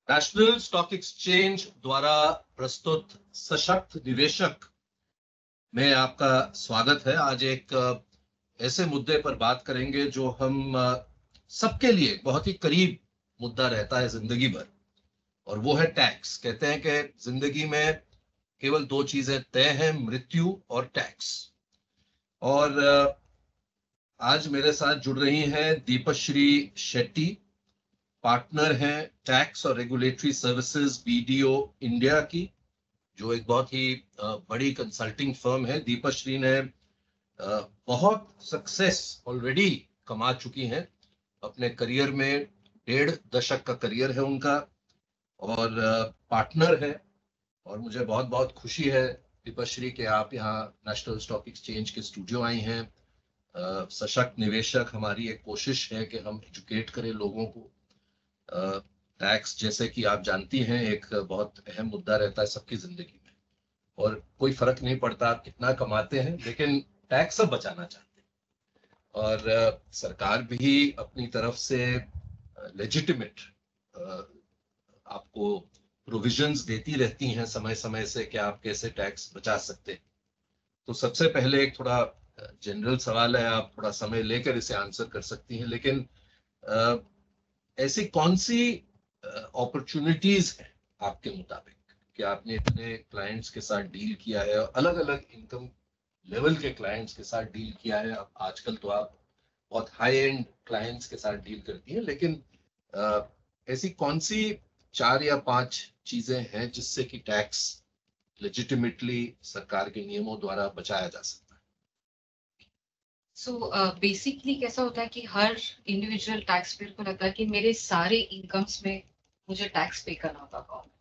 National stock exchange द्वारा प्रस्तुत सशक्त निवेशक में आपका स्वागत है। आज एक ऐसे मुद्दे पर बात करेंगे जो हम सबके लिए बहुत ही करीब मुद्दा रहता है जिंदगी भर, और वो है टैक्स। कहते हैं कि जिंदगी में केवल दो चीजें तय हैं, मृत्यु और टैक्स। और आज मेरे साथ जुड़ रही हैं दीपश्री शेट्टी, पार्टनर हैं टैक्स और रेगुलेटरी सर्विसेज बीडीओ इंडिया की, जो एक बहुत ही बड़ी कंसल्टिंग फर्म है। दीपश्री ने बहुत सक्सेस ऑलरेडी कमा चुकी हैं अपने करियर में। 1.5 दशक का करियर है उनका, और पार्टनर है। और मुझे बहुत बहुत खुशी है दीपश्री कि आप यहाँ नेशनल स्टॉक एक्सचेंज के स्टूडियो आई हैं। सशक्त निवेशक हमारी एक कोशिश है कि हम एजुकेट करें लोगों को। टैक्स, जैसे कि आप जानती हैं, एक बहुत अहम मुद्दा रहता है सबकी जिंदगी में, और कोई फर्क नहीं पड़ता आप कितना कमाते हैं, लेकिन टैक्स सब बचाना चाहते हैं। और सरकार भी अपनी तरफ से लेजिटिमेट आपको प्रोविजंस देती रहती हैं समय समय से कि आप कैसे टैक्स बचा सकते हैं। तो सबसे पहले एक थोड़ा जनरल सवाल है, आप थोड़ा समय लेकर इसे आंसर कर सकती हैं, लेकिन ऐसी कौन सी अपॉर्चुनिटीज हैं आपके मुताबिक कि आपने इतने क्लाइंट्स के साथ डील किया है, अलग अलग इनकम लेवल के क्लाइंट्स के साथ डील किया है। अब आजकल तो आप बहुत हाई एंड क्लाइंट्स के साथ डील करती हैं, लेकिन ऐसी कौन सी 4 या 5 चीजें हैं जिससे कि टैक्स लेजिटिमेटली सरकार के नियमों द्वारा बचाया जा सकता है? बेसिकली कैसा होता है कि हर इंडिविजुअल टैक्स पेयर को लगता है कि मेरे सारे इनकम्स में मुझे टैक्स पे करना होगा गवर्नमेंट।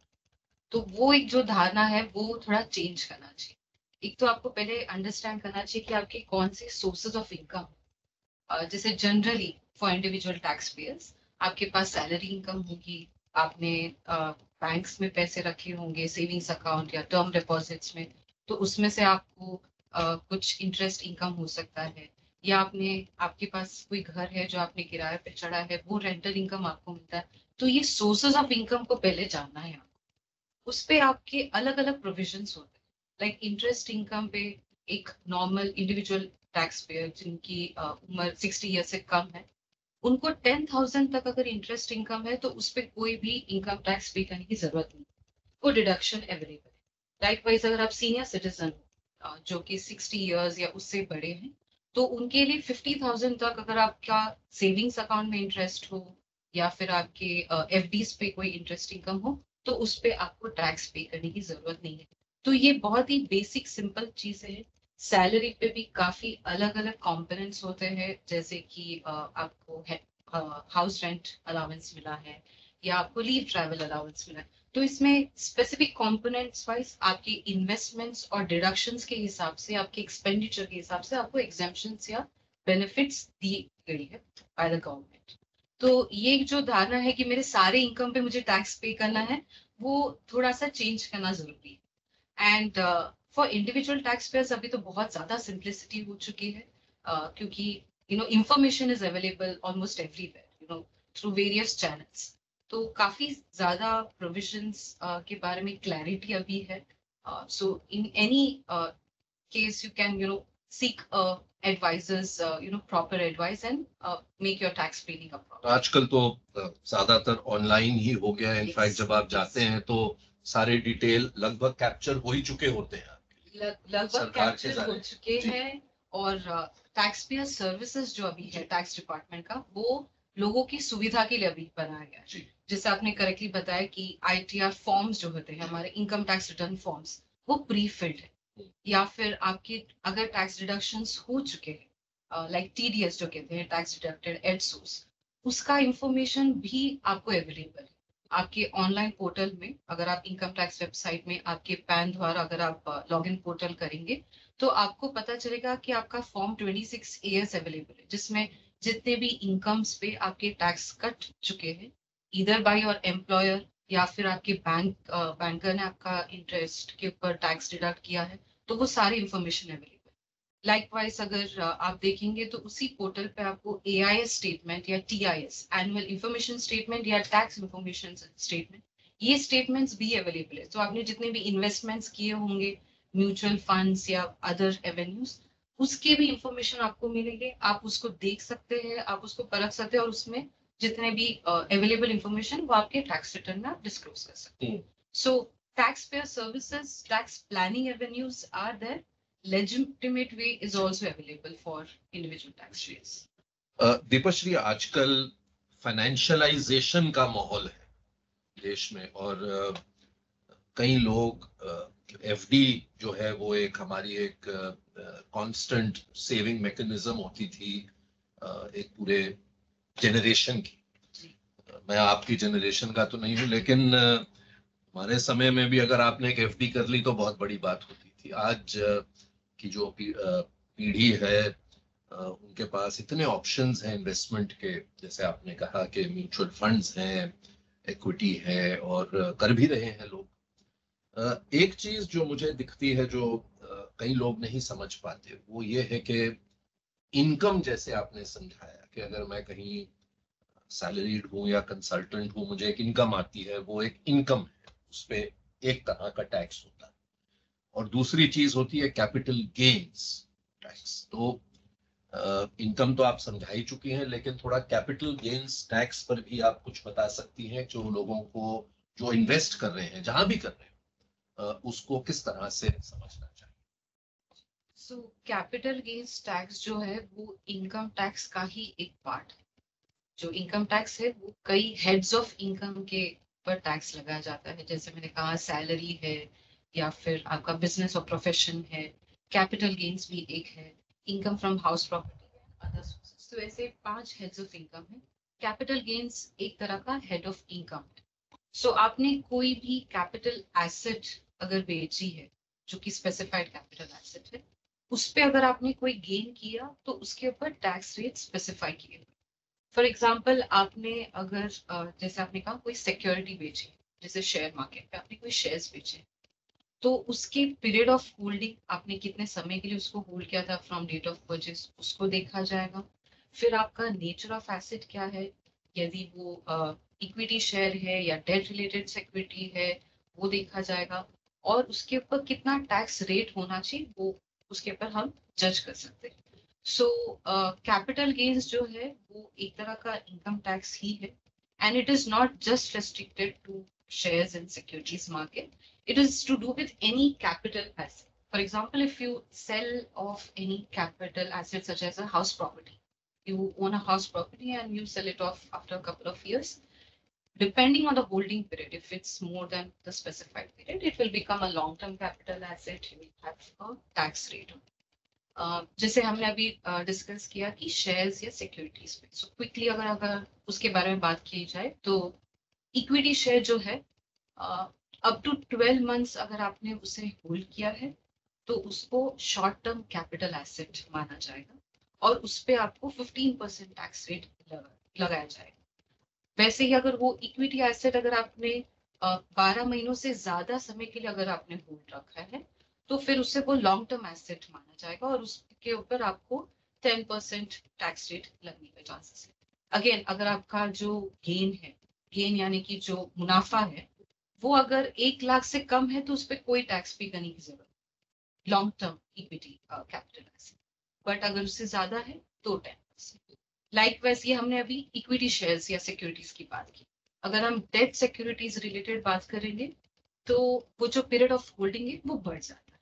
तो वो एक जो धारणा है वो थोड़ा चेंज करना चाहिए। एक तो आपको पहले अंडरस्टैंड करना चाहिए कि आपके कौन से सोर्सेज ऑफ इनकम। जैसे generally for individual tax pairs आपके पास सैलरी इनकम होगी, आपने बैंक्स में पैसे रखे होंगे सेविंग्स अकाउंट या टर्म डिपॉजिट्स में, तो उसमें से आपको कुछ इंटरेस्ट इनकम हो सकता है, या आपके पास कोई घर है जो आपने किराए पे चढ़ा है, वो रेंटल इनकम आपको मिलता है। तो ये सोर्सेज ऑफ इनकम को पहले जानना है आपको। उस पे आपके अलग अलग प्रोविजंस होते हैं। लाइक इंटरेस्ट इनकम पे एक नॉर्मल इंडिविजुअल टैक्स पेयर जिनकी उम्र 60 ईयर से कम है, उनको 10,000 तक अगर इंटरेस्ट इनकम है तो उस पर कोई भी इनकम टैक्स पे करने की जरूरत नहीं, वो डिडक्शन अवेलेबल है। लाइकवाइज अगर आप सीनियर सिटीजन हो जो कि 60 ईयर्स या उससे बड़े हैं, तो उनके लिए 50,000 तक अगर आपका सेविंग्स अकाउंट में इंटरेस्ट हो या फिर आपके एफडीज पे कोई इंटरेस्ट इनकम हो, तो उस पर आपको टैक्स पे करने की जरूरत नहीं है। तो ये बहुत ही बेसिक सिंपल चीज है। सैलरी पे भी काफी अलग अलग कॉम्पोनेंट्स होते हैं, जैसे कि आपको हाउस रेंट अलाउंस मिला है या आपको लीव ट्रैवल अलाउंस मिला है। तो इसमें स्पेसिफिक कंपोनेंट्स वाइज आपके इन्वेस्टमेंट्स और डिडक्शंस के हिसाब से, आपके एक्सपेंडिचर के हिसाब से आपको एग्जेम्पशंस या बेनिफिट्स दी गई है बाय द गवर्नमेंट। तो ये जो धारणा है कि मेरे सारे इनकम पे मुझे टैक्स पे करना है, वो थोड़ा सा चेंज करना जरूरी है। And for individual tax pairs अभी तो बहुत ज्यादा सिंप्लिसिटी हो चुकी है, क्योंकि information is available almost everywhere, through various channels. तो काफी ज्यादा प्रोविजंस के बारे में क्लैरिटी अभी है। So in any case you can seek advisors, proper advice and make your tax planning a problem. आजकल तो ज्यादातर ऑनलाइन ही हो गया है। इनफैक्ट जब आप जाते हैं तो सारे डिटेल लगभग कैप्चर हो ही चुके होते हैं, लगभग कैप्चर हो चुके हैं। और टैक्स पेयर सर्विसेज जो अभी है टैक्स डिपार्टमेंट का, वो लोगों की सुविधा के लिए अभी बनाया गया है। जैसे आपने करेक्टली बताया कि आईटीआर फॉर्म्स जो होते हैं हमारे इनकम टैक्स रिटर्न फॉर्म्स, वो प्री फिल्ड है, या फिर आपके अगर टैक्स डिडक्शंस हो चुके हैं लाइक टीडीएस जो कहते हैं टैक्स डिडक्टेड एट सोर्स, उसका इंफॉर्मेशन भी आपको अवेलेबल है आपके ऑनलाइन पोर्टल में। अगर आप इनकम टैक्स वेबसाइट में आपके पैन द्वारा अगर आप लॉग इन पोर्टल करेंगे, तो आपको पता चलेगा कि आपका फॉर्म 26 एएस अवेलेबल है, जिसमें जितने भी इनकम्स पे आपके टैक्स कट चुके हैं इधर बाय योर एम्प्लॉयर, या फिर आपके बैंकर ने आपका इंटरेस्ट के ऊपर टैक्स डिडक्ट किया है, तो वो सारी इंफॉर्मेशन अवेलेबल। लाइकवाइज अगर आप देखेंगे तो उसी पोर्टल पे आपको एआईएस स्टेटमेंट या टीआईएस एनुअल इंफॉर्मेशन स्टेटमेंट या टैक्स इंफॉर्मेशन स्टेटमेंट, ये स्टेटमेंट्स भी अवेलेबल है। तो आपने जितने भी इन्वेस्टमेंट्स किए होंगे म्यूचुअल फंड्स या अदर एवेन्यूज, उसके भी इंफॉर्मेशन आपको मिलेंगे, आप उसको देख सकते हैं, आप उसको परख सकते हैं, और उसमें जितने भी अवेलेबल इंफॉर्मेशन वो आपके टैक्स रिटर्न में आप डिस्क्लोज कर सकते हैं। सो taxpayer services, tax planning avenues are there. Legitimate way is also available for individual taxpayers. Deepshree, आजकल फाइनेंशियलाइजेशन का माहौल है देश में, और कई लोग एफडी जो है वो एक हमारी एक कांस्टेंट सेविंग मैकेनिज्म होती थी एक पूरे जनरेशन की। मैं आपकी जनरेशन का तो नहीं हूं, लेकिन हमारे समय में भी अगर आपने एक एफडी कर ली तो बहुत बड़ी बात होती थी। आज की जो पीढ़ी है उनके पास इतने ऑप्शंस हैं इन्वेस्टमेंट के, जैसे आपने कहा कि म्यूचुअल फंड्स हैं, इक्विटी है, और कर भी रहे हैं लोग। एक चीज जो मुझे दिखती है, जो कई लोग नहीं समझ पाते, वो ये है कि इनकम, जैसे आपने समझाया कि अगर मैं कहीं सैलरीड हूं या कंसल्टेंट हूं, मुझे एक इनकम आती है, वो एक इनकम है, उस पर एक तरह का टैक्स होता है। और दूसरी चीज होती है कैपिटल गेन्स टैक्स। तो इनकम तो आप समझा ही चुकी हैं, लेकिन थोड़ा कैपिटल गेन्स टैक्स पर भी आप कुछ बता सकती हैं, जो लोगों को जो इन्वेस्ट कर रहे हैं जहां भी कर रहे हैं उसको किस तरह से समझना चाहिए। सो कैपिटल गेन्स टैक्स जो है वो इनकम टैक्स का ही एक पार्ट है। जो इनकम टैक्स है वो कई हेड्स ऑफ इनकम के पर टैक्स लगाया जाता है। जैसे मैंने कहा, सैलरी है या फिर आपका बिजनेस और प्रोफेशन है, कैपिटल गेन्स भी एक है, इनकम फ्रॉम हाउस प्रॉपर्टी है, अदर सोर्सेस। तो ऐसे 5 हेड्स ऑफ इनकम है। कैपिटल गेन्स एक तरह का हेड ऑफ इनकम है। सो आपने कोई भी कैपिटल एसेट अगर बेची है जो कि स्पेसिफाइड कैपिटल एसेट है, उस पे अगर आपने कोई गेन किया तो उसके ऊपर टैक्स रेट स्पेसिफाई किए हुए। फॉर एग्जाम्पल, आपने अगर जैसे आपने कहा कोई सिक्योरिटी बेची, जैसे शेयर मार्केट पे आपने कोई शेयर्स बेचे, तो उसके पीरियड ऑफ होल्डिंग, आपने कितने समय के लिए उसको होल्ड किया था फ्रॉम डेट ऑफ परचेज, उसको देखा जाएगा। फिर आपका नेचर ऑफ एसेट क्या है, यदि वो इक्विटी शेयर है या डेट रिलेटेड सिक्योरिटी है, वो देखा जाएगा। और उसके ऊपर कितना टैक्स रेट होना चाहिए, वो उसके ऊपर हम जज कर सकते हैं। सो कैपिटल गेन्स जो है वो एक तरह का इनकम टैक्स ही है, and it is not just restricted to shares in securities market. It is to do with any capital asset. For example, if you sell off any capital asset such as a house property, you own a house property and you sell it off after a couple of years, depending on the holding period, if it's more than the specified period, it will become a long-term capital asset. You will have a tax rate. जैसे हमने अभी discuss किया कि shares या securities पे, so quickly अगर उसके बारे में बात की जाए तो इक्विटी शेयर जो है अप टू 12 मंथ्स अगर आपने उसे होल्ड किया है तो उसको शॉर्ट टर्म कैपिटल एसेट माना जाएगा, और उस पर आपको 15% टैक्स रेट लगाया जाएगा। वैसे ही अगर वो इक्विटी एसेट अगर आपने 12 महीनों से ज्यादा समय के लिए अगर आपने होल्ड रखा है, तो फिर उससे वो लॉन्ग टर्म एसेट माना जाएगा, और उसके ऊपर आपको 10% टैक्स रेट लगने के चांसेस है। अगेन, अगर आपका जो गेन है, गेन यानी कि जो मुनाफा है, वो अगर 1 लाख से कम है तो उस पर कोई टैक्स पे करने की जरूरत, long term equity capital asset. But अगर उससे ज्यादा है तो 10%। लाइकवाइज ये हमने अभी इक्विटी शेयर्स या सिक्योरिटीज की बात की। अगर हम डेट सिक्योरिटीज रिलेटेड बात करेंगे तो वो जो पीरियड ऑफ होल्डिंग है वो बढ़ जाता है,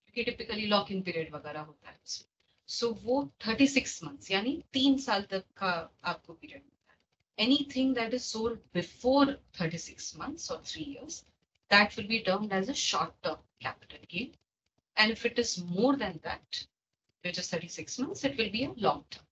क्योंकि टिपिकली लॉक इन पीरियड वगैरह होता है उसमें। सो वो 36 मंथ्स यानी 3 साल तक का आपको पीरियड मिलता है। Anything that is sold before 36 months or 3 years, that will be termed as a short term capital gain. And if it is more than that, which is 36 months, it will be a long term.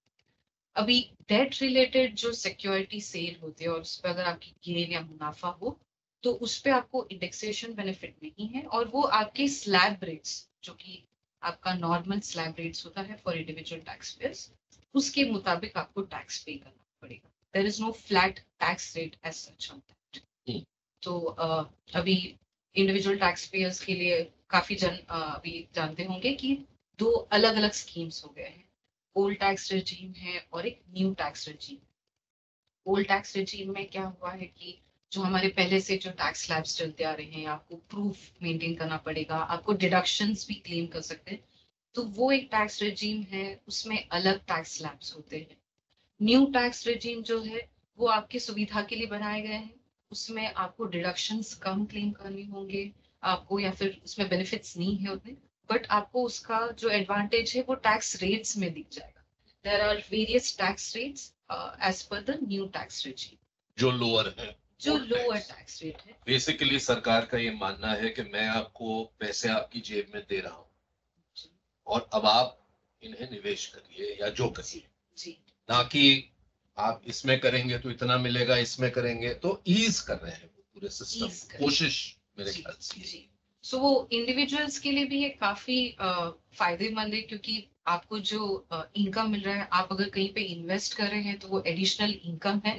अभी date related जो security cell होती है और उस पर अगर आपकी gain या मुनाफा हो तो उस पर आपको इंडेक्सेशन बेनिफिट नहीं है, और वो आपके स्लैब रेट्स, जो कि आपका नॉर्मल स्लैब रेट्स होता है फॉर इंडिविजुअल टैक्स पेयर्स, उसके मुताबिक आपको टैक्स पे करना पड़ेगा। There is no flat tax rate as such on that. तो अभी इंडिविजुअल टैक्स पेयर्स के लिए काफी अभी जानते होंगे कि 2 अलग अलग स्कीम्स हो गए हैं। ओल्ड टैक्स रेजीम है और एक new tax regime. Old tax regime में क्या हुआ है कि जो हमारे पहले से जो टैक्स स्लैब्स चलते आ रहे हैं, आपको प्रूफ मेंटेन करना पड़ेगा, आपको डिडक्शंस भी क्लेम कर सकते हैं। तो वो एक टैक्स रेजीम है, उसमें अलग टैक्स स्लैब्स होते हैं। न्यू टैक्स रेजीम जो है वो आपकी सुविधा के लिए बनाए गए हैं, उसमें आपको डिडक्शंस कम क्लेम करने होंगे आपको, या फिर उसमें बेनिफिट्स नहीं है उतने, बट आपको उसका जो एडवांटेज है वो टैक्स रेट्स में दिख जाएगा। There are various tax rates as per the new tax regime, जो लोअर है, जो लोअर टैक्स रेट है। बेसिकली सरकार का ये मानना है कि मैं आपको पैसे आपकी जेब में दे रहा हूँ और अब आप इन्हें निवेश करिए या जो करिए, जी ना कि आप इसमें करेंगे तो इतना मिलेगा, इसमें करेंगे तो ईज कर रहे हैं पूरे Ease सिस्टम, कर रहे हैं। कोशिश मेरे जी ख्याल से। जी। सो वो इंडिविजुअल्स के लिए भी ये काफी फायदेमंद है, क्योंकि आपको जो इनकम मिल रहा है, आप अगर कहीं पे इन्वेस्ट कर रहे हैं तो वो एडिशनल इनकम है।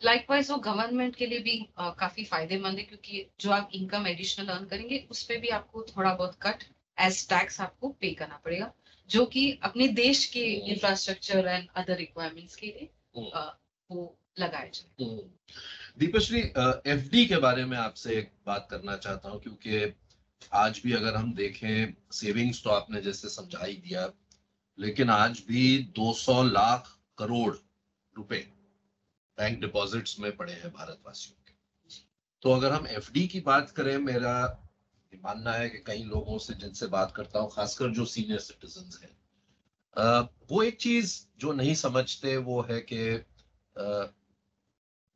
लाइकवाइज वो गवर्नमेंट के लिए भी काफी फायदेमंद है, क्योंकि जो आप इनकम एडिशनल अर्न करेंगे उस पे भी आपको थोड़ा बहुत कट एज टैक्स आपको पे करना पड़ेगा, जो कि अपने देश के इंफ्रास्ट्रक्चर एंड अदर रिक्वायरमेंट्स के लिए वो लगाए जाए। दीपश्री, एफडी के बारे में आपसे एक बात करना चाहता हूं, क्योंकि आज भी अगर हम देखें, सेविंग्स तो आपने जैसे समझा ही दिया, लेकिन आज भी 200 लाख करोड़ रुपए बैंक डिपॉजिट्स में पड़े हैं भारतवासियों के। तो अगर हम एफडी की बात करें, मेरा ये मानना है कि कई लोगों से जिनसे बात करता हूं, खासकर जो सीनियर सिटीजन हैं, वो एक चीज जो नहीं समझते वो है कि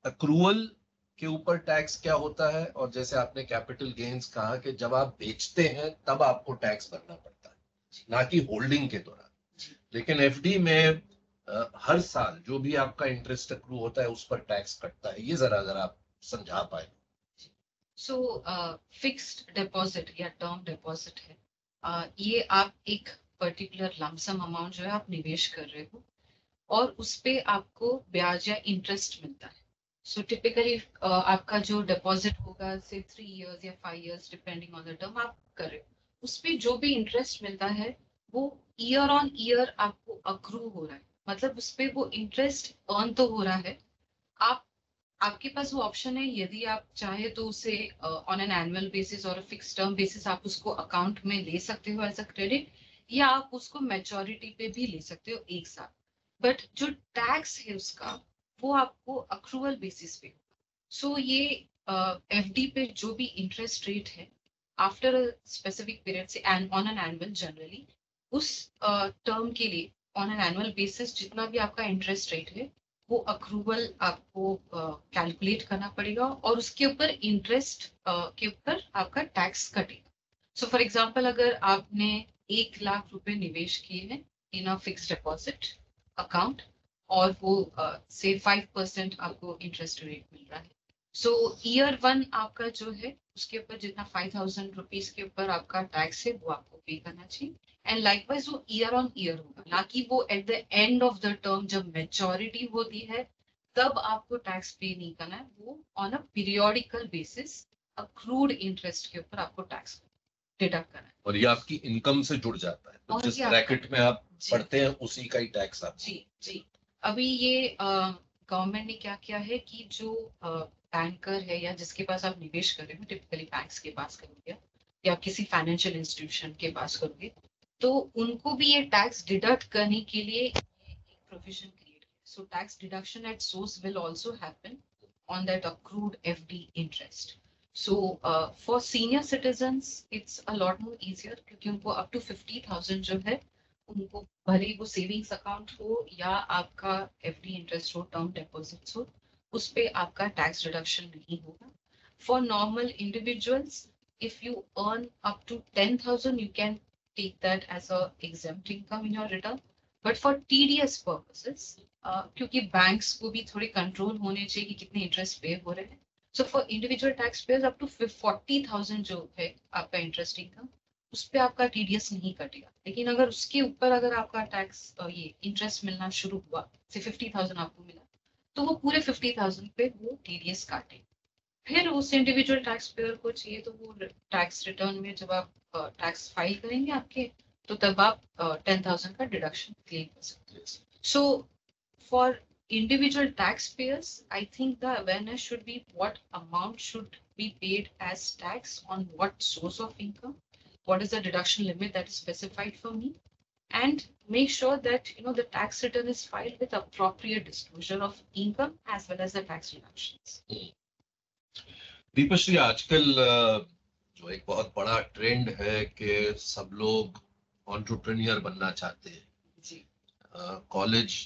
अक्रूवल के ऊपर टैक्स क्या होता है, और जैसे आपने कैपिटल गेन्स कहा कि जब आप बेचते हैं तब आपको टैक्स भरना पड़ता है, ना कि होल्डिंग के दौरान। लेकिन एफडी में हर साल जो भी आपका इंटरेस्ट अक्रू होता है उस पर टैक्स कटता है। ये जरा अगर आप समझा पाए। सो फिक्स्ड डिपॉजिट या टर्म डिपॉजिट है, ये आप एक पर्टिकुलर लमसम अमाउंट जो है आप निवेश कर रहे हो, और उस पे आपको ब्याज या इंटरेस्ट मिलता है। सो टिपिकली आपका जो डिपॉजिट होगा से 3 इयर्स या 5 years depending on the term आप कर रहे हो, उस पे जो भी इंटरेस्ट मिलता है वो ईयर ऑन ईयर आपको अक्रू हो रहा है, मतलब उस पे वो इंटरेस्ट अर्न तो हो रहा है। आप आपके पास वो ऑप्शन है, यदि आप चाहे तो उसे ऑन एन एनुअल बेसिस और फिक्स टर्म बेसिस आप उसको अकाउंट में ले सकते हो एज अ क्रेडिट, या आप उसको मैच्योरिटी पे भी ले सकते हो एक साथ। बट जो टैक्स है उसका वो आपको अक्रूवल बेसिस पे। सो ये एफडी पे जो भी इंटरेस्ट रेट है आफ्टर अ स्पेसिफिक पीरियड से ऑन एन एनुअल जनरली, उस टर्म के लिए ऑन एन एनुअल बेसिस जितना भी आपका इंटरेस्ट रेट है वो अक्रूवल आपको कैलकुलेट करना पड़ेगा, और उसके ऊपर इंटरेस्ट के ऊपर आपका टैक्स कटेगा। सो फॉर एग्जांपल, अगर आपने 1 लाख रुपए निवेश किए हैं इन अ फिक्स डिपॉजिट अकाउंट, और वो से 5% आपको इंटरेस्ट रेट मिल रहा है, सो ईयर 1 आपका जो है उसके ऊपर जितना 5,000 रुपीज के ऊपर आपका टैक्स है वो आपको पे करना चाहिए। एंड लाइकवाइज वो ईयर ऑन ईयर होगा, ना कि वो eight the end of the term जब मेच्योरिटी होती है तब आपको टैक्स पे नहीं करना है, वो on a periodical basis accrued interest के ऊपर आपको टैक्स डिडक्ट करना है। और ये आपकी इनकम से जुड़ जाता है, तो और जिस ये ब्रैकेट में आप जी पढ़ते हैं उसी का ही टैक्स आप। जी जी। अभी ये गवर्नमेंट ने क्या किया है कि जो बैंकर है या जिसके पास आप निवेश कर रहे हो, टिपिकली बैंक्स के पास करोगे या किसी फाइनेंशियल इंस्टीट्यूशन के पास करोगे, तो उनको भी ये टैक्स डिडक्ट करने के लिए एक प्रोविजन क्रिएट किया। So tax deduction at source will also happen on that accrued FD interest. So for senior citizens it's a lot more easier, क्योंकि उनको अप टू 50,000 जो है उनको, भले वो सेविंग्स अकाउंट हो या आपका एफडी इंटरेस्ट हो, टर्म डिपॉजिट्स हो, उस पे आपका टैक्स रिडक्शन नहीं होगा। For normal individuals, if you earn up to 10,000 you can take that as a exempt income in your return, but for TDS purposes, क्योंकि बैंक्स को भी थोड़े कंट्रोल होने चाहिए कि कितने इंटरेस्ट पे हो रहे हैं, so for individual tax payers up to 40,000 जो है आपका इंटरेस्ट इनकम, उस पर आपका टीडीएस नहीं कटेगा। लेकिन अगर उसके ऊपर अगर आपका टैक्स ये इंटरेस्ट मिलना शुरू हुआ, से 50,000 आपको मिला, तो वो पूरे 50,000 पे वो टीडीएस काटे। फिर उस इंडिविजुअल टैक्स पेयर को चाहिए तो वो टैक्स रिटर्न में जब आप टैक्स फाइल करेंगे आपके, तो तब आप 10,000 का डिडक्शन क्लेम कर सकते हैं। So for individual taxpayers, I think the awareness should be what amount should be paid as tax on what source of income, what is the deduction limit that is specified for me, and make sure that the tax return is filed with appropriate disclosure of income as well as the tax reductions. Deepshree, आजकल जो एक बहुत बड़ा trend है कि सब लोग entrepreneur बनना चाहते हैं जी। कॉलेज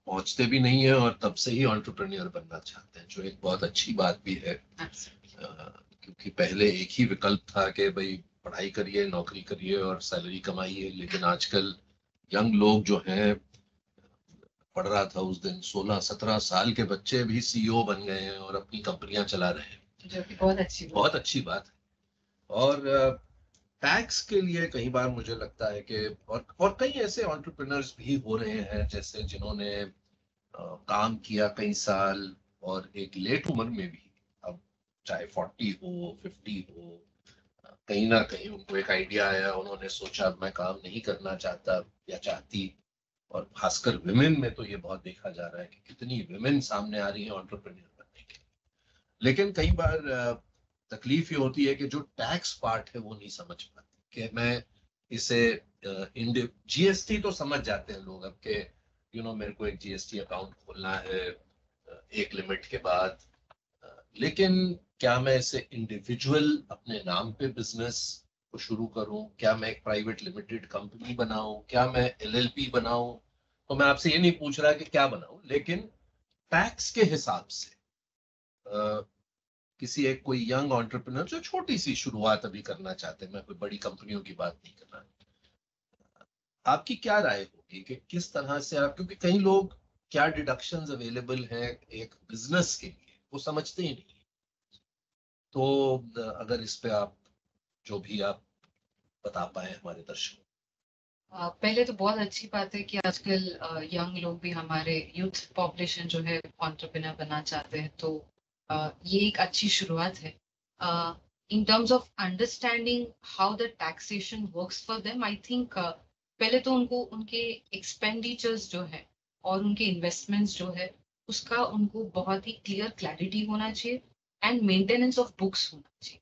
पहुंचते भी नहीं है और तब से ही एंटरप्रेन्योर बनना चाहते हैं, जो एक बहुत अच्छी बात भी है। क्योंकि पहले एक ही विकल्प था कि भाई पढ़ाई करिए, नौकरी करिए और सैलरी कमाइए, लेकिन आजकल यंग लोग जो हैं, पढ़ रहा था उस दिन, 16-17 साल के बच्चे भी सीईओ बन गए हैं और अपनी कंपनियां चला रहे हैं, जो कि बहुत अच्छी बात है। और टैक्स के लिए कई बार मुझे लगता है कि और कई ऐसे एंटरप्रेन्योर्स भी हो रहे हैं जैसे जिन्होंने काम किया कई साल और एक लेट उम्र में भी, अब चाहे 40 हो 50 हो, कहीं ना कहीं उनको एक आइडिया आया, उन्होंने सोचा मैं काम नहीं करना चाहता या चाहती। और खासकर विमेन में तो ये बहुत देखा जा रहा है कि कितनी विमेन सामने आ रही है एंटरप्रेन्योर बनने के। लेकिन कई बार तकलीफ ये होती है कि जो टैक्स पार्ट है वो नहीं समझ पाते कि मैं इसे जीएसटी तो समझ जाते हैं लोग अब के मेरे को एक जीएसटी अकाउंट खोलना है एक लिमिट के बाद, लेकिन क्या मैं इसे इंडिविजुअल अपने नाम पे बिजनेस को शुरू करूं, क्या मैं एक प्राइवेट लिमिटेड कंपनी बनाऊं, क्या मैं एलएलपी बनाऊं? तो मैं आपसे ये नहीं पूछ रहा कि क्या बनाऊं, लेकिन टैक्स के हिसाब से किसी एक कोई यंग एंटरप्रेन्योर जो छोटी सी शुरुआत अभी करना चाहते हैं, मैं कोई बड़ी कंपनियों की बात नहीं कर रहा, आपकी क्या राय होगी कि किस तरह से आप, क्योंकि कई लोग क्या डिडक्शंस अवेलेबल हैं एक बिजनेस के लिए वो समझते ही नहीं, तो अगर इस पे आप जो भी आप बता पाए हमारे दर्शकों। पहले तो बहुत अच्छी बात है कि आजकल यंग लोग भी, हमारे यूथ पॉपुलेशन जो है एंटरप्रेन्योर बनना चाहते हैं, तो ये एक अच्छी शुरुआत है। इन terms of understanding how the taxation works for them, I think पहले तो उनको उनके एक्सपेंडिचर्स जो है और उनके इन्वेस्टमेंट्स जो है उसका उनको बहुत ही क्लियर क्लैरिटी होना चाहिए, एंड मेंटेनेंस ऑफ बुक्स होना चाहिए।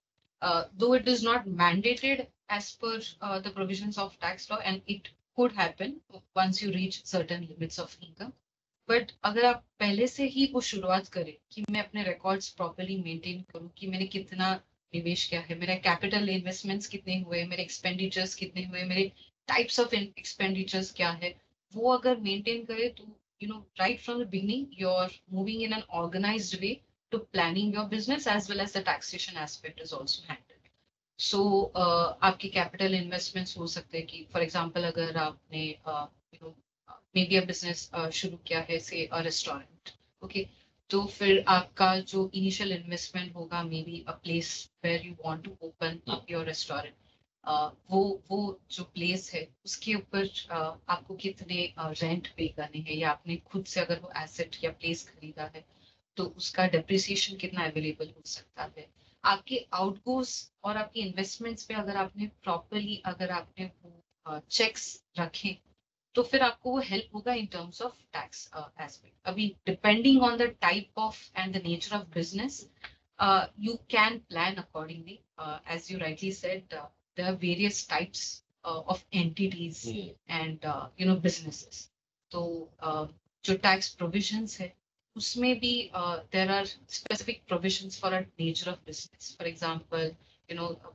दो it is not mandated as per the provisions of tax law, and it could happen once you reach certain limits of income. But अगर आप पहले से ही वो शुरुआत करें कि मैं अपने रिकॉर्ड्स प्रॉपर्ली मेंटेन करूं कि मैंने कितना निवेश किया है, मेरा कैपिटल इन्वेस्टमेंट्स कितने हुए, मेरे एक्सपेंडिचर्स कितने हुए, मेरे टाइप्स ऑफ एक्सपेंडिचर्स क्या है, वो अगर मेंटेन करे तो right from the beginning you're moving in an organized way to planning your business, as well as the taxation aspect is also handled. सो आपके कैपिटल इन्वेस्टमेंट्स हो सकते हैं कि फॉर एग्जांपल अगर आपने मे बी अ बिजनेस शुरू किया है, से अ रेस्टोरेंट, ओके, तो फिर आपका जो इनिशियल इन्वेस्टमेंट होगा, may be a place where you want to open up your restaurant, वो जो प्लेस है उसके ऊपर आपको कितने रेंट पे करने हैं, या आपने खुद से अगर वो एसेट या प्लेस खरीदा है तो उसका डेप्रिसिएशन कितना अवेलेबल हो सकता है, आपके आउटगोज और आपकी इन्वेस्टमेंट्स पे अगर आपने प्रॉपरली, अगर आपने वो चेक्स रखे, तो फिर आपको वो हेल्प होगा in terms of tax aspect. अभी depending on the type of and the nature of business, you can plan accordingly. As you rightly said, there are various types of entities and businesses. तो जो tax provisions है उसमें भी there are specific provisions for a nature of business. For example,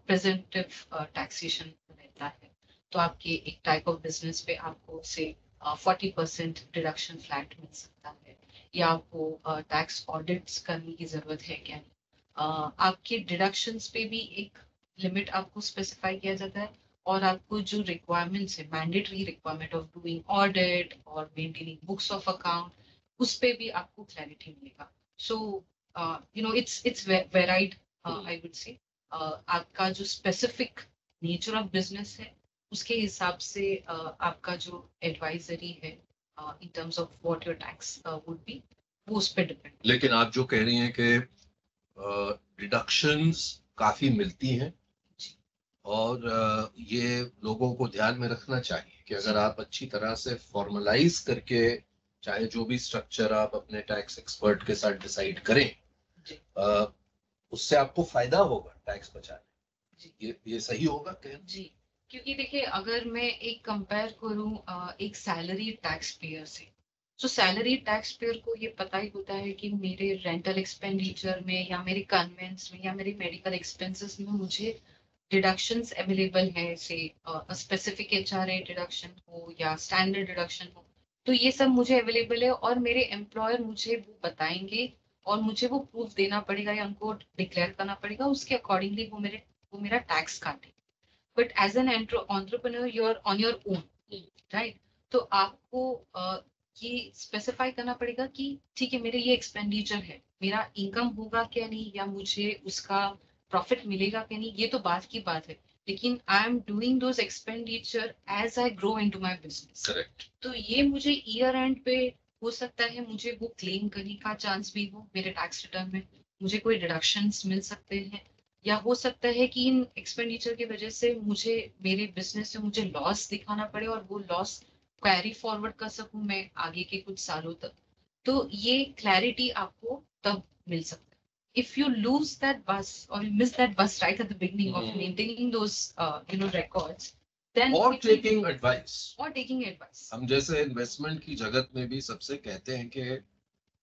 presumptive taxation रहता है, तो आपके एक टाइप ऑफ बिजनेस पे आपको से 40% डिडक्शन फ्लैट मिल सकता है, या आपको टैक्स ऑडिट्स करने की जरूरत है क्या नहीं, आपके डिडक्शंस पे भी एक लिमिट आपको स्पेसिफाई किया जाता है, और आपको जो रिक्वायरमेंट्स है, mandatory requirement of doing audit और मेंटेनिंग बुक्स ऑफ अकाउंट, उस पे भी आपको क्लैरिटी मिलेगा। So it's varied, I would say आपका जो स्पेसिफिक नेचर ऑफ बिजनेस है उसके हिसाब से आपका जो एडवाइजरी है इन terms of what your tax would be, वो उस पर डिपेंड। लेकिन आप जो कह रही हैं कि डिडक्शंस काफी मिलती हैं, और ये लोगों को ध्यान में रखना चाहिए कि अगर आप अच्छी तरह से फॉर्मलाइज करके चाहे जो भी स्ट्रक्चर आप अपने टैक्स एक्सपर्ट के साथ डिसाइड करें, उससे आपको फायदा होगा टैक्स बचाने। ये सही होगा कहना? जी, क्योंकि देखिए अगर मैं एक कंपेयर करूं एक सैलरी टैक्स पेयर से, तो सैलरी टैक्स पेयर को ये पता ही होता है कि मेरे रेंटल एक्सपेंडिचर में या मेरे कन्वेंस में या मेरे मेडिकल एक्सपेंसेस में मुझे डिडक्शंस अवेलेबल है, से स्पेसिफिक एचआरए डिडक्शन हो या स्टैंडर्ड डिडक्शन हो, तो ये सब मुझे अवेलेबल है और मेरे एम्प्लॉयर मुझे वो बताएंगे और मुझे वो प्रूफ देना पड़ेगा या उनको डिक्लेयर करना पड़ेगा, उसके अकॉर्डिंगली वो मेरा टैक्स काटे। But as an entrepreneur you are on your own, right? तो आपको ये स्पेसिफाई करना पड़ेगा कि ठीक है, मेरे ये एक्सपेंडिचर है, मेरा इनकम होगा क्या नहीं, या मुझे उसका प्रॉफिट मिलेगा क्या नहीं, ये तो बात की बात है, लेकिन I am doing those expenditure as I grow into my business. Correct. तो ये मुझे ईयर एंड पे हो सकता है मुझे वो क्लेम करने का चांस भी हो, मेरे टैक्स रिटर्न में मुझे कोई डिडक्शंस मिल सकते हैं, या हो सकता है कि इन एक्सपेंडिचर की वजह से मुझे मेरे बिजनेस से मुझे लॉस दिखाना पड़े और वो लॉस कैरी फॉरवर्ड कर सकूं मैं आगे के कुछ सालों तक। तो ये क्लैरिटी आपको तब मिल सकता है। If you lose that bus or you miss that bus right at the beginning of maintaining those records, then और taking advice, or taking advice, हम जैसे इन्वेस्टमेंट की जगत में भी सबसे कहते हैं कि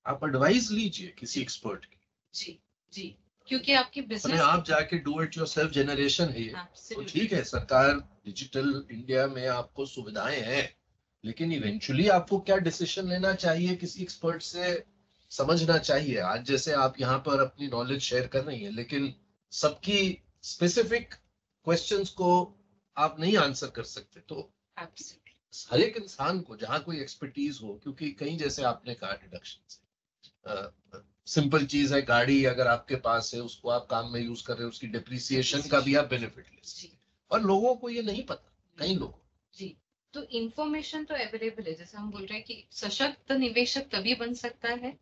आप एडवाइस लीजिए किसी एक्सपर्ट की। जी जी, क्योंकि आपके अपने बिजनेस आप जाके डू इट योरसेल्फ जनरेशन है ये, तो ठीक है, सरकार डिजिटल इंडिया में आपको सुविधाएं हैं, लेकिन इवेंचुअली आपको क्या डिसीजन लेना चाहिए किसी एक्सपर्ट से समझना चाहिए। आज जैसे आप यहाँ पर अपनी नॉलेज शेयर कर रही है, लेकिन सबकी स्पेसिफिक क्वेश्चंस को आप नहीं आंसर कर सकते, तो हर एक इंसान को जहाँ कोई एक्सपर्टीज हो, क्योंकि कहीं जैसे आपने कहा डिडक्शन सिंपल चीज है, गाड़ी अगर आपके पास है उसको आप काम में यूज कर रहे हो, उसकी डिप्रिसिएशन का भी आप बेनिफिट ले सकते हैं, और लोगों को ये नहीं पता, कई लोगों जी। तो इंफॉर्मेशन तो अवेलेबल है, जैसे हम बोल रहे हैं कि सशक्त निवेशक तभी बन सकता है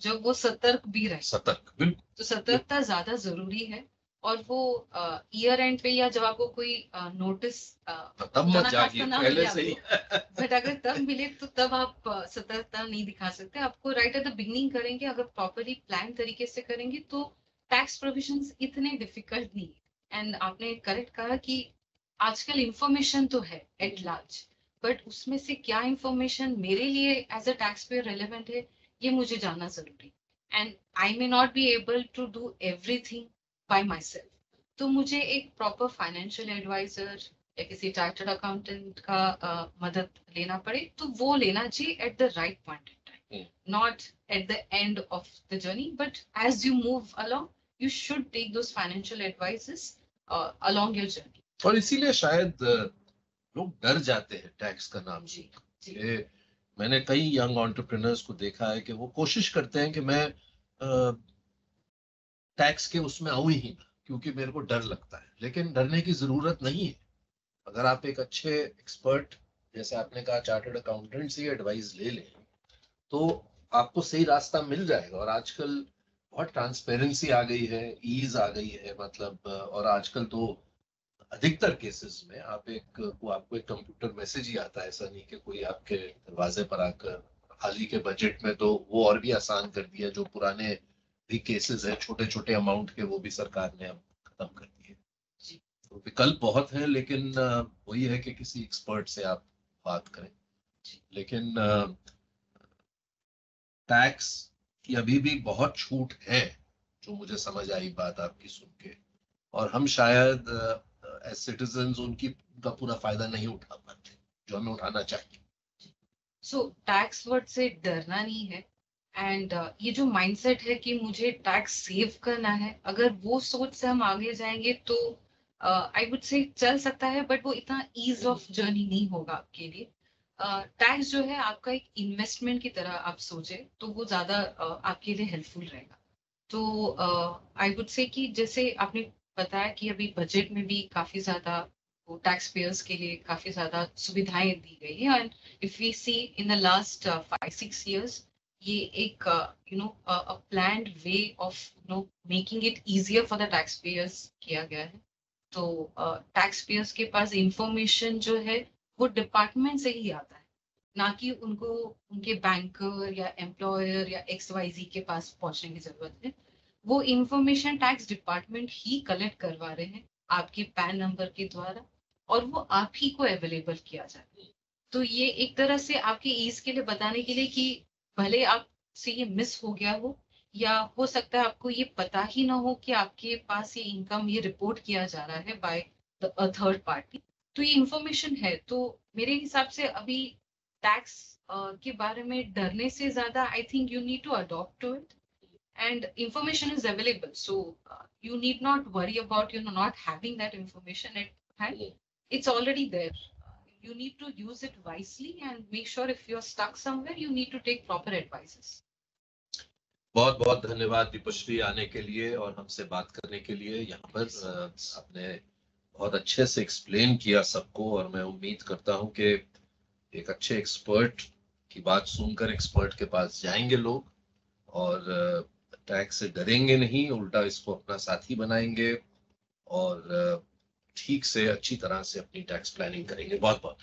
जब वो सतर्क भी रहे। सतर्क, बिल्कुल। तो सतर्कता ज्यादा जरूरी है, और वो ईयर एंड पे या जब आपको कोई नोटिस तब मत जागिए, पहले से ही बट अगर तब मिले तो तब आप सतर्कता नहीं दिखा सकते। आपको राइट एट द बिगनिंग करेंगे, अगर प्रॉपरली प्लान तरीके से करेंगे तो टैक्स प्रोविजंस इतने डिफिकल्ट नहीं है। एंड आपने करेक्ट कहा कि आजकल इंफॉर्मेशन तो है एट लार्ज, बट उसमें से क्या इंफॉर्मेशन मेरे लिए as a tax payer relevant है, ये मुझे जानना जरूरी। And I may not be able to do everything by myself, तो मुझे एक प्रॉपर फाइनेंशियल एडवाइजर या किसी चार्टर्ड अकाउंटेंट का मदद लेना पड़े तो वो लेना चाहिए at the right point in time, not at the end of the journey, but as you move along you should take those financial advices along your journey. और इसीलिए शायद लोग डर जाते हैं टैक्स का नाम जी, जी। मैंने कई यंग एंटरप्रेन्योर्स को देखा है कि वो कोशिश करते हैं कि मैं टैक्स के उसमें आऊं ही ना, क्योंकि मेरे को डर लगता है, लेकिन डरने की जरूरत नहीं है। अगर आप एक अच्छे एक्सपर्ट, जैसे आपने कहा चार्टर्ड अकाउंटेंट से एडवाइस ले लें, तो आपको सही रास्ता मिल जाएगा। और आजकल बहुत ट्रांसपेरेंसी आ गई है, ईज आ गई है, मतलब और आजकल तो अधिकतर केसेस में आपको एक कंप्यूटर मैसेज ही आता है, ऐसा नहीं कि कोई आपके दरवाजे पर आकर। हाल ही के बजट में तो वो और भी आसान कर दिया, जो पुराने भी केसेस है छोटे छोटे अमाउंट के, वो भी सरकार ने अब खत्म कर दिए। तो विकल्प बहुत है, लेकिन वही है कि किसी एक्सपर्ट से आप बात करें। लेकिन टैक्स की अभी भी बहुत छूट है, जो मुझे समझ आई बात आपकी सुन के, और हम शायद एज सिटीजन्स उनका पूरा फायदा नहीं उठा पाते जो हमें उठाना चाहिए। सो टैक्स वर्ड से डरना नहीं है, एंड ये जो माइंडसेट है कि मुझे टैक्स सेव करना है, अगर वो सोच से हम आगे जाएंगे तो आई वुड से चल सकता है, बट वो इतना ईज ऑफ जर्नी नहीं होगा आपके लिए। टैक्स जो है आपका एक इन्वेस्टमेंट की तरह आप सोचे तो वो ज्यादा आपके लिए हेल्पफुल रहेगा। तो आई वुड से कि जैसे आपने बताया कि अभी बजट में भी काफी ज्यादा टैक्स पेयर्स के लिए काफी ज्यादा सुविधाएं दी गई है, and if we see in the last 5-6 years ये एक a planned way of making it easier for the tax payers किया गया है। तो टैक्स पेयर्स के पास इंफॉर्मेशन जो है वो डिपार्टमेंट से ही आता है, ना कि उनको उनके बैंकर या एम्प्लॉयर या XYZ के पास पहुंचने की जरूरत है। वो इंफॉर्मेशन टैक्स डिपार्टमेंट ही कलेक्ट करवा रहे हैं आपके पैन नंबर के द्वारा, और वो आप ही को अवेलेबल किया जाता है। तो ये एक तरह से आपके ईज के लिए बताने के लिए कि भले आपसे ये मिस हो गया हो, या हो सकता है आपको ये पता ही ना हो कि आपके पास ये इनकम ये रिपोर्ट किया जा रहा है बाय द थर्ड पार्टी, तो ये इंफॉर्मेशन है। तो मेरे हिसाब से अभी टैक्स के बारे में डरने से ज्यादा I think you need to adopt to it, and information is available, so you need not worry about not having that information at hand. It's already there. You need to use it wisely and make sure if you're stuck somewhere you need to take proper advices. बहुत बहुत धन्यवाद दीपश्री आने के लिए और हमसे बात करने के लिए। यहाँ पर आपने बहुत अच्छे से एक्सप्लेन किया सबको, और मैं उम्मीद करता हूँ कि एक अच्छे एक्सपर्ट की बात सुनकर एक्सपर्ट के पास जाएंगे लोग, और टैक्स से डरेंगे नहीं, उल्टा इसको अपना साथी बनाएंगे और ठीक से अच्छी तरह से अपनी टैक्स प्लानिंग करेंगे। बहुत बहुत